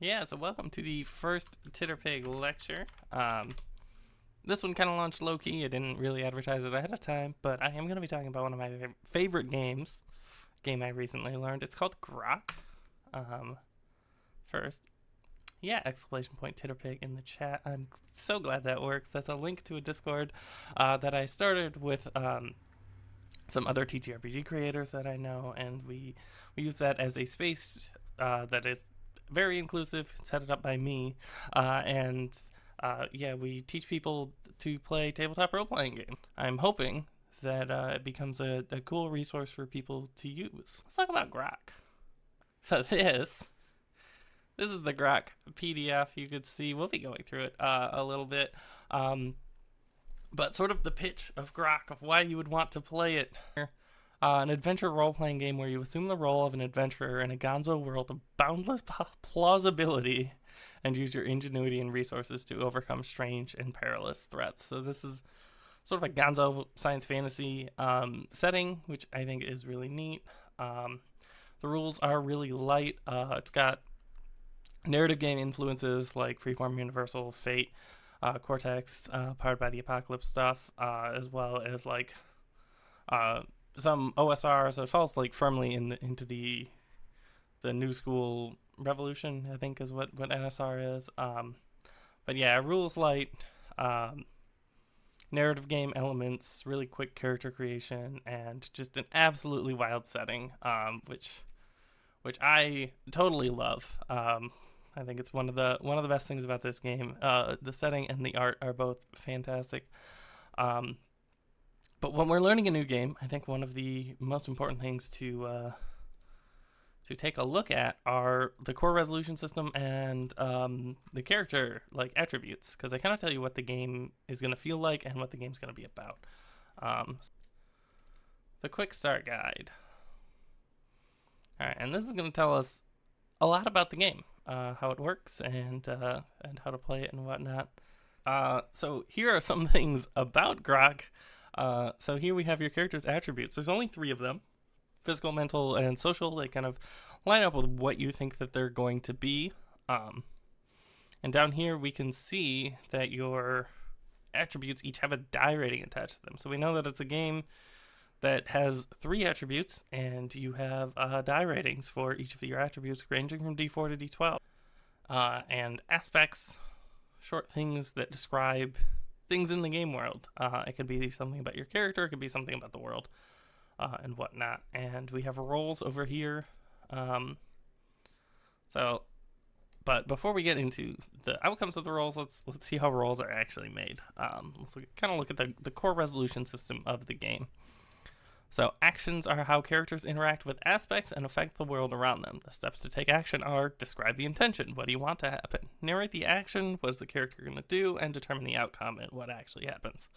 Yeah, so welcome to the first Titterpig Lecture. This one kind of launched low-key. I didn't really advertise it ahead of time, but I am going to be talking about one of my favorite games. Game I recently learned. It's called GROK. First, yeah, exclamation point Titterpig in the chat. I'm so glad that works. That's a link to a Discord that I started with some other TTRPG creators that I know, and we use that as a space that is very inclusive. It's headed up by me, and yeah, we teach people to play tabletop role-playing game. I'm hoping that it becomes a cool resource for people to use. Let's talk about GROK. So this is the GROK PDF. You could see we'll be going through it a little bit. But sort of the pitch of GROK, of why you would want to play it. An adventure role-playing game where you assume the role of an adventurer in a gonzo world of boundless plausibility and use your ingenuity and resources to overcome strange and perilous threats. So this is sort of a gonzo science fantasy setting, which I think is really neat. The rules are really light. It's got narrative game influences like Freeform Universal, Fate, Cortex, powered by the Apocalypse stuff, as well as like some OSR, so it falls like firmly into the new school revolution, I think is what NSR is. But yeah, rules light, narrative game elements, really quick character creation, and just an absolutely wild setting, which I totally love. I think it's one of the best things about this game. The setting and the art are both fantastic. But when we're learning a new game, I think one of the most important things to take a look at are the core resolution system and the character like attributes, because they kind of tell you what the game is going to feel like and what the game's going to be about. The quick start guide. All right, and this is going to tell us a lot about the game, how it works, and how to play it and whatnot. So here are some things about GROK. So here we have your character's attributes. There's only 3 of them: physical, mental, and social. They kind of line up with what you think that they're going to be. And down here we can see that your attributes each have a die rating attached to them. So we know that it's a game that has 3 attributes, and you have die ratings for each of your attributes ranging from D4 to D12. And aspects, short things that describe things in the game world. It could be something about your character, it could be something about the world, and whatnot. And we have roles over here. But before we get into the outcomes of the roles, let's see how roles are actually made. Let's kind of look at the core resolution system of the game. So actions are how characters interact with aspects and affect the world around them. The steps to take action are: describe the intention, what do you want to happen, narrate the action, what is the character going to do, and determine the outcome and what actually happens.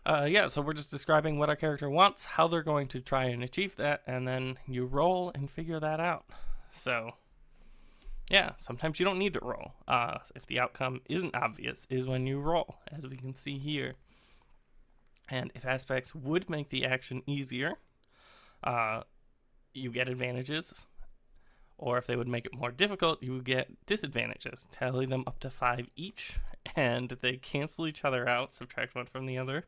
Yeah, so we're just describing what our character wants, how they're going to try and achieve that, and then you roll and figure that out. So yeah, sometimes you don't need to roll. If the outcome isn't obvious is when you roll, as we can see here. And if aspects would make the action easier, you get advantages. Or if they would make it more difficult, you get disadvantages. Tally them up to 5 each, and they cancel each other out, subtract one from the other.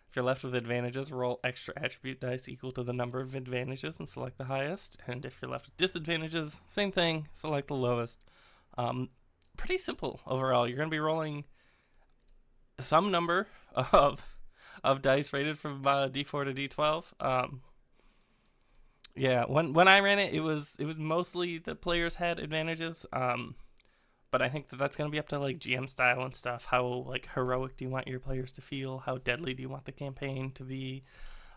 If you're left with advantages, roll extra attribute dice equal to the number of advantages and select the highest. And if you're left with disadvantages, same thing, select the lowest. Pretty simple overall. You're going to be rolling some number of dice rated from D4 to D12. Yeah, when I ran it, it was mostly the players had advantages. But I think that's going to be up to like GM style and stuff. How like heroic do you want your players to feel? How deadly do you want the campaign to be?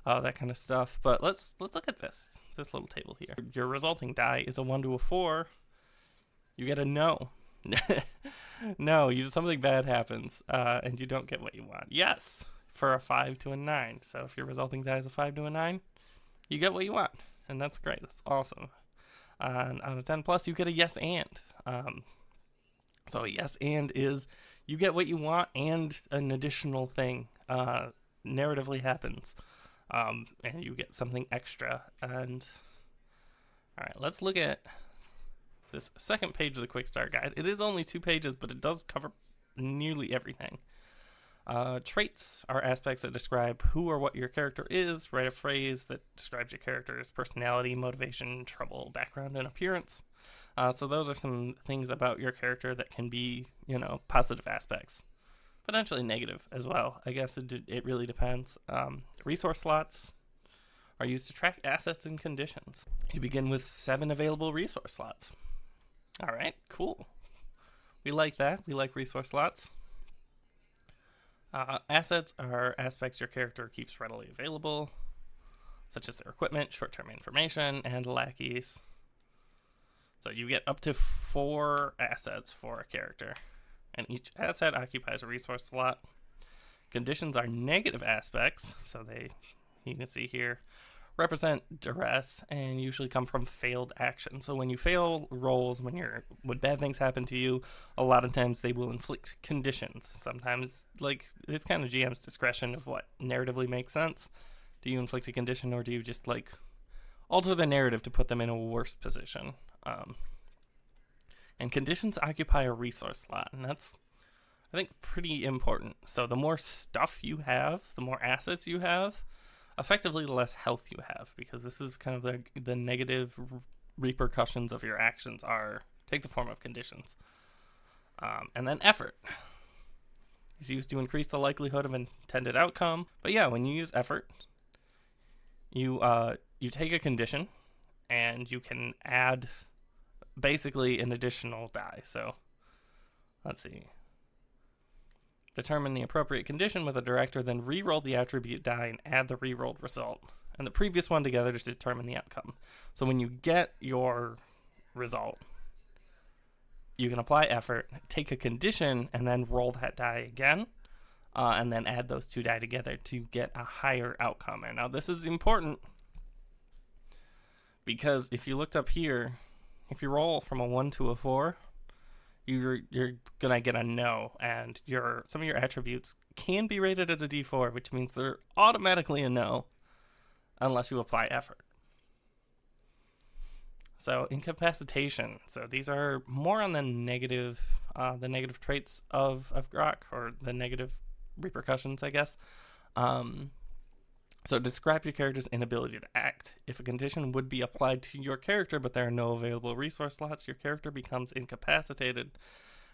That kind of stuff. But let's look at this little table here. Your resulting die is a 1 to a 4. You get a no. No, something bad happens, and you don't get what you want. Yes, for a 5 to a 9. So if your resulting die is a 5 to a 9, you get what you want, and that's great. That's awesome. And on a 10 plus, you get a yes and. So a yes and is you get what you want and an additional thing narratively happens, and you get something extra. And all right, let's look at this second page of the Quick Start Guide. It is only 2 pages, but it does cover nearly everything. Traits are aspects that describe who or what your character is. Write a phrase that describes your character's personality, motivation, trouble, background, and appearance. So those are some things about your character that can be, positive aspects. Potentially negative as well. I guess it really depends. Resource slots are used to track assets and conditions. You begin with 7 available resource slots. All right, cool. We like that. We like resource slots. Assets are aspects your character keeps readily available, such as their equipment, short-term information, and lackeys. So you get up to 4 assets for a character, and each asset occupies a resource slot. Conditions are negative aspects, so you can see here, represent duress and usually come from failed action. So when you fail rolls, when bad things happen to you, a lot of times they will inflict conditions. Sometimes, it's kind of GM's discretion of what narratively makes sense. Do you inflict a condition, or do you just alter the narrative to put them in a worse position? And conditions occupy a resource slot, and that's, I think, pretty important. So the more stuff you have, the more assets you have, effectively the less health you have, because this is kind of the negative repercussions of your actions take the form of conditions. And then effort is used to increase the likelihood of intended outcome. But yeah, when you use effort, you take a condition and you can add basically an additional die. So let's see. Determine the appropriate condition with a director, then re-roll the attribute die and add the re-rolled result and the previous one together to determine the outcome. So when you get your result, you can apply effort, take a condition, and then roll that die again, and then add those 2 die together to get a higher outcome. And now this is important because if you looked up here, if you roll from a 1 to a 4, you're gonna get a no, and some of your attributes can be rated as a D4, which means they're automatically a no unless you apply effort. So incapacitation. So these are more on the negative traits of GROK, or the negative repercussions, I guess. So describe your character's inability to act. If a condition would be applied to your character, but there are no available resource slots, your character becomes incapacitated,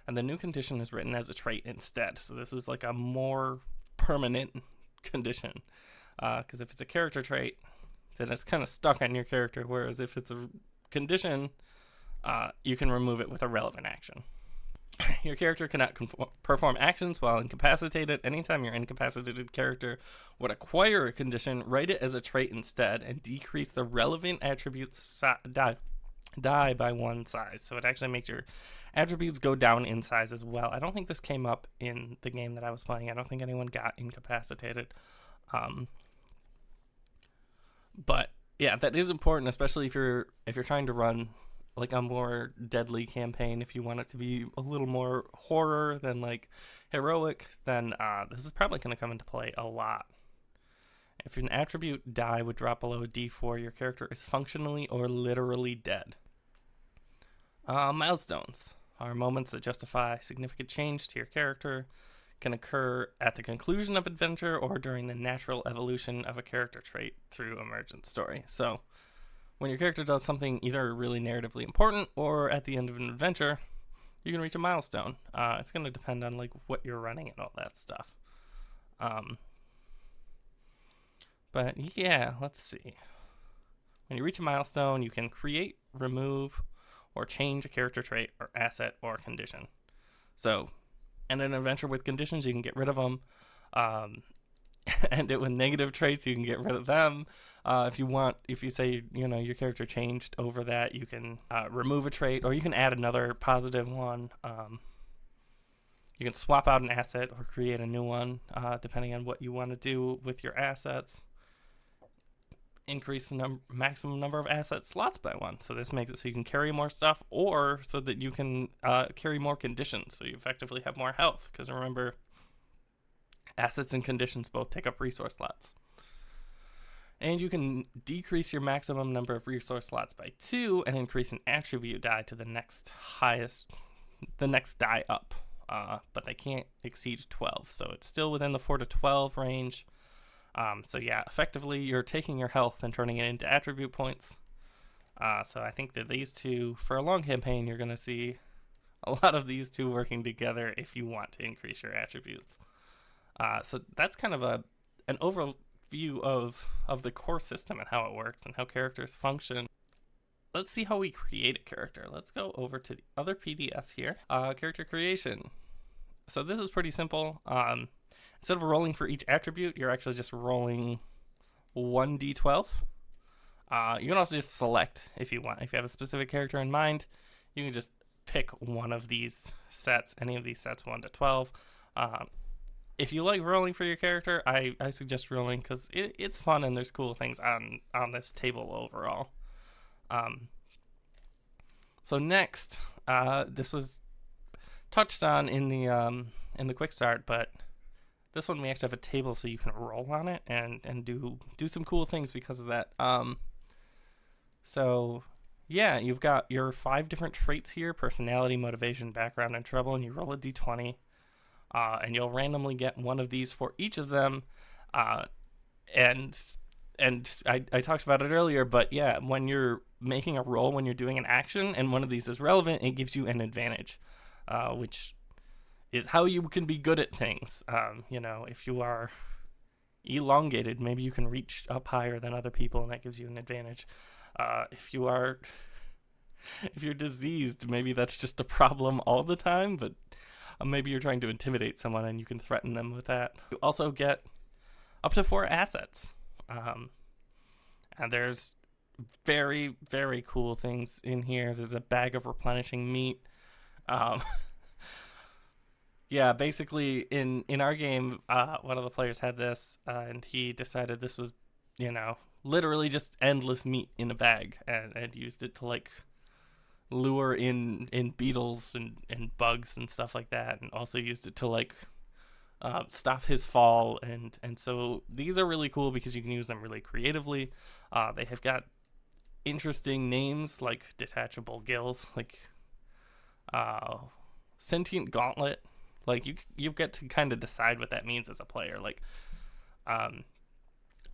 and the new condition is written as a trait instead. So this is a more permanent condition. Because if it's a character trait, then it's kind of stuck on your character, whereas if it's a condition, you can remove it with a relevant action. Your character cannot perform actions while incapacitated. Anytime your incapacitated character would acquire a condition, write it as a trait instead and decrease the relevant attributes die by 1 size. So it actually makes your attributes go down in size as well. I don't think this came up in the game that I was playing. I don't think anyone got incapacitated. But yeah, that is important, especially if you're trying to run a more deadly campaign. If you want it to be a little more horror than heroic, then this is probably going to come into play a lot. If an attribute die would drop below a D4, your character is functionally or literally dead. Milestones are moments that justify significant change to your character, can occur at the conclusion of adventure or during the natural evolution of a character trait through emergent story. So when your character does something either really narratively important or at the end of an adventure, you can reach a milestone. It's going to depend on what you're running and all that stuff. But yeah, let's see. When you reach a milestone, you can create, remove, or change a character trait or asset or condition. So in an adventure with conditions, you can get rid of them. End it with negative traits, you can get rid of them. If you say, your character changed over that, you can remove a trait, or you can add another positive one. You can swap out an asset or create a new one, depending on what you want to do with your assets. Increase the maximum number of asset slots by 1. So this makes it so you can carry more stuff, or so that you can carry more conditions, so you effectively have more health. Because remember, assets and conditions both take up resource slots. And you can decrease your maximum number of resource slots by 2 and increase an attribute die to the next die up. But they can't exceed 12, so it's still within the 4 to 12 range. So yeah, effectively you're taking your health and turning it into attribute points. So I think that these two, for a long campaign, you're going to see a lot of these two working together if you want to increase your attributes. So that's kind of an overview of the core system and how it works and how characters function. Let's see how we create a character. Let's go over to the other PDF here. Character creation. So this is pretty simple. Instead of rolling for each attribute, you're actually just rolling 1d12. You can also just select if you want. If you have a specific character in mind, you can just pick one of these sets, any of these sets, 1 to 12. If you like rolling for your character, I suggest rolling because it's fun and there's cool things on this table overall. So next, this was touched on in the quick start, but this one we actually have a table so you can roll on it and do some cool things because of that. So yeah, you've got your 5 different traits here: personality, motivation, background, and trouble, and you roll a d20, and you'll randomly get one of these for each of them. And I talked about it earlier, but yeah, when you're making a roll, when you're doing an action, and one of these is relevant, it gives you an advantage, which is how you can be good at things. If you are elongated, maybe you can reach up higher than other people, and that gives you an advantage. If you're diseased, maybe that's just a problem all the time, but maybe you're trying to intimidate someone and you can threaten them with that. You also get up to 4 assets. And there's very, very cool things in here. There's a bag of replenishing meat. Yeah, basically in our game, one of the players had this, and he decided this was, literally just endless meat in a bag, and used it to lure in beetles and bugs and stuff like that, and also used it to stop his fall, and so these are really cool because you can use them really creatively. They have got interesting names like detachable gills, sentient gauntlet. You get to kind of decide what that means as a player.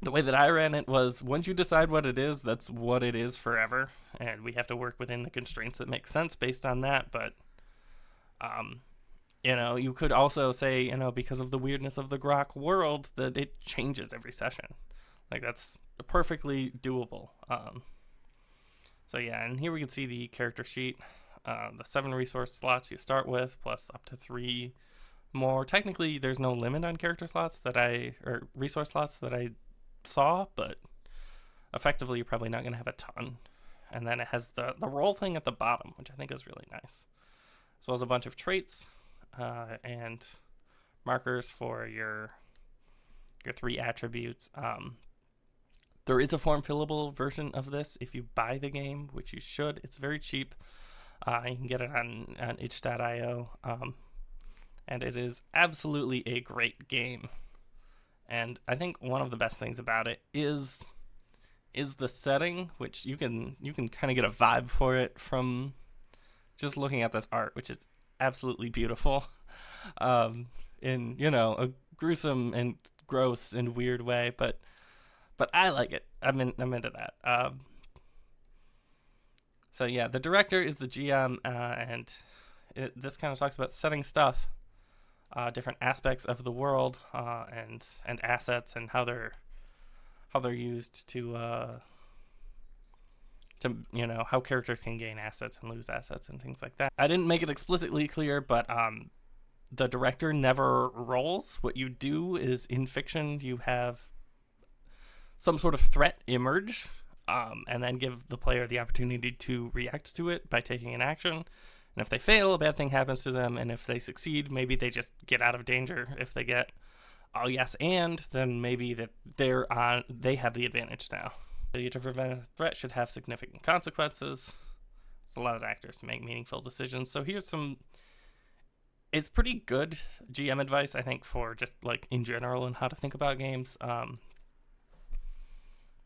The way that I ran it was, once you decide what it is, that's what it is forever, and we have to work within the constraints that make sense based on that. But you could also say, because of the weirdness of the GROK world, that it changes every session. That's perfectly doable. So yeah, and here we can see the character sheet. The 7 resource slots you start with, plus up to 3 more. Technically, there's no limit on character slots or resource slots that I saw, but effectively, you're probably not going to have a ton. And then it has the roll thing at the bottom, which I think is really nice, as well as a bunch of traits and markers for your 3 attributes. There is a form fillable version of this if you buy the game, which you should. It's very cheap. You can get it on itch.io, and it is absolutely a great game. And I think one of the best things about it is the setting, which you can kind of get a vibe for it from just looking at this art, which is absolutely beautiful, in a gruesome and gross and weird way, but I like it. I'm into that. So yeah, the director is the GM, and this kind of talks about setting stuff, different aspects of the world, and assets, and how they're used to how characters can gain assets and lose assets and things like that. I didn't make it explicitly clear, but the director never rolls. What you do is, in fiction, you have some sort of threat emerge, and then give the player the opportunity to react to it by taking an action. And if they fail, a bad thing happens to them, and if they succeed, maybe they just get out of danger. If they get yes and, then maybe that they have the advantage now. To prevent a threat should have significant consequences. This allows actors to make meaningful decisions. So here's it's pretty good GM advice, I think, for just in general and how to think about games.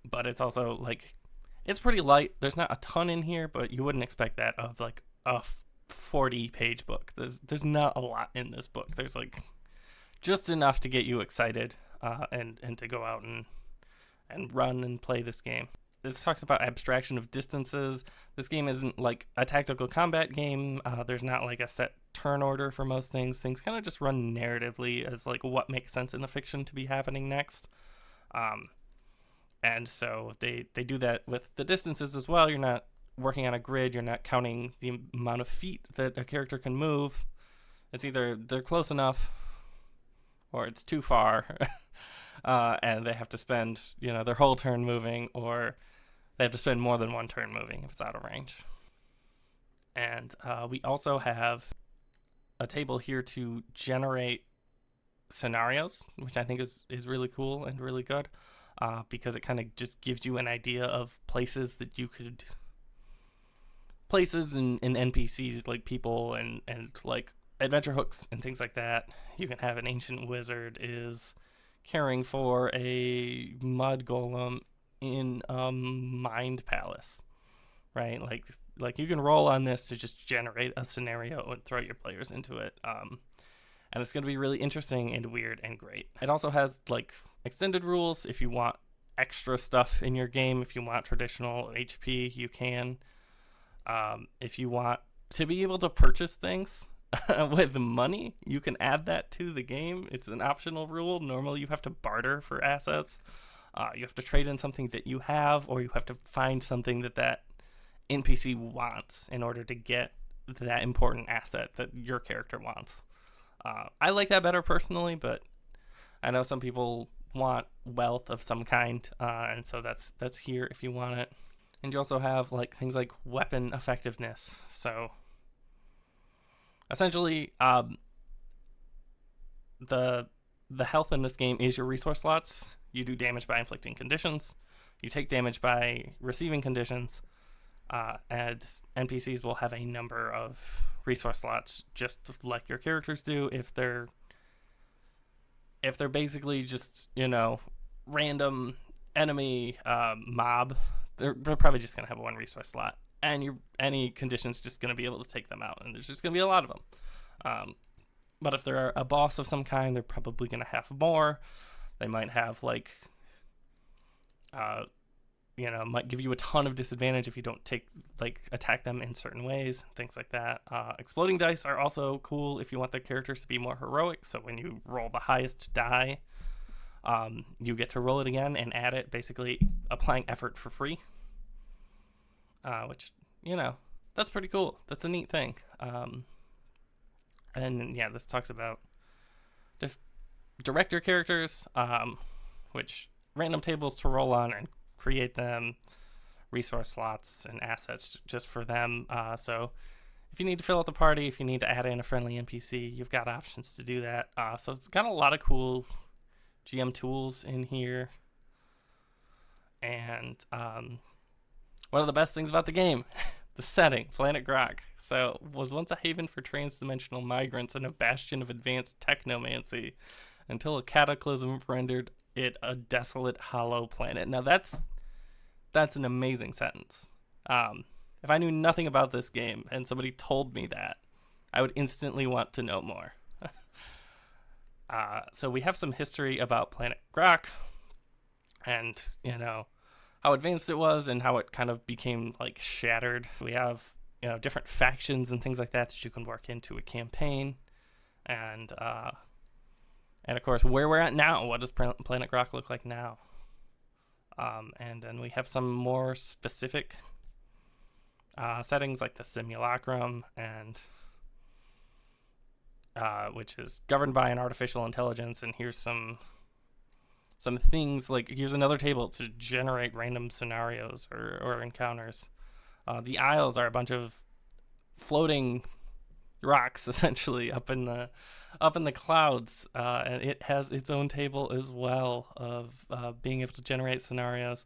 but it's also like it's pretty light. There's not a ton in here, but you wouldn't expect that of like a 40-page book. There's not a lot in this book. There's like just enough to get you excited and to go out and run and play this game. This talks about abstraction of distances. This game isn't like a tactical combat game. There's not like a set turn order for most things. Things kind of just run narratively as like what makes sense in the fiction to be happening next. And so they do that with the distances as well. You're not working on a grid. You're not counting the amount of feet that a character can move. It's either they're close enough or it's too far. And they have to spend, their whole turn moving, or they have to spend more than one turn moving if it's out of range. And we also have a table here to generate scenarios, which I think is really cool and really good, because it kind of just gives you an idea of places that you could... Places and NPCs, like people and like adventure hooks and things like that. You can have an ancient wizard is caring for a mud golem in a mind palace, right? Like you can roll on this to just generate a scenario and throw your players into it, and it's going to be really interesting and weird and great. It also has like extended rules if you want extra stuff in your game. If you want traditional HP, you can. If you want to be able to purchase things with money, you can add that to the game. It's an optional rule. Normally you have to barter for assets. You have to trade in something that you have, or you have to find something that NPC wants in order to get that important asset that your character wants. I like that better personally, but I know some people want wealth of some kind, and so that's here if you want it. And you also have like things like weapon effectiveness. So essentially, the health in this game is your resource slots. You do damage by inflicting conditions. You take damage by receiving conditions. And NPCs will have a number of resource slots, just like your characters do. If they're basically just random enemy mob, they're probably just gonna have one resource slot, and any condition's just gonna be able to take them out, and there's just gonna be a lot of them. But if they're a boss of some kind, they're probably gonna have more. They might have like, might give you a ton of disadvantage if you don't attack them in certain ways, things like that. Exploding dice are also cool if you want the characters to be more heroic. So when you roll the highest die, you get to roll it again and add it, basically applying effort for free. Which, that's pretty cool. That's a neat thing. And yeah, this talks about direct your characters, which random tables to roll on and create them, resource slots and assets just for them. So if you need to fill out the party, if you need to add in a friendly NPC, you've got options to do that. So it's got a lot of cool GM tools in here. And one of the best things about the game, the setting, Planet GROK. So was once a haven for trans-dimensional migrants and a bastion of advanced technomancy until a cataclysm rendered it a desolate, hollow planet. Now that's an amazing sentence. If I knew nothing about this game and somebody told me that, I would instantly want to know more. So we have some history about Planet GROK and, how advanced it was and how it kind of became like shattered. We have, different factions and things like that you can work into a campaign. And of course, where we're at now. What does Planet GROK look like now? And then we have some more specific settings like the simulacrum, and which is governed by an artificial intelligence. And here's some things, like here's another table to generate random scenarios or encounters. The Isles are a bunch of floating rocks essentially up in the clouds, and it has its own table as well of being able to generate scenarios.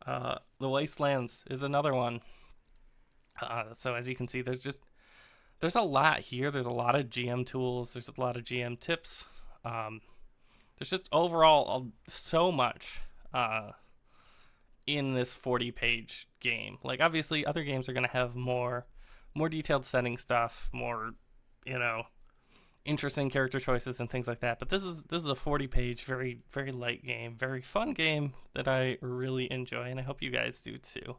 The Wastelands is another one. So as you can see, there's a lot here. There's a lot of GM tools. There's a lot of GM tips. There's just overall so much in this 40-page game. Like obviously other games are going to have more detailed setting stuff, more, you know, interesting character choices and things like that. But this is a 40-page, very light game, very fun game that I really enjoy, and I hope you guys do too.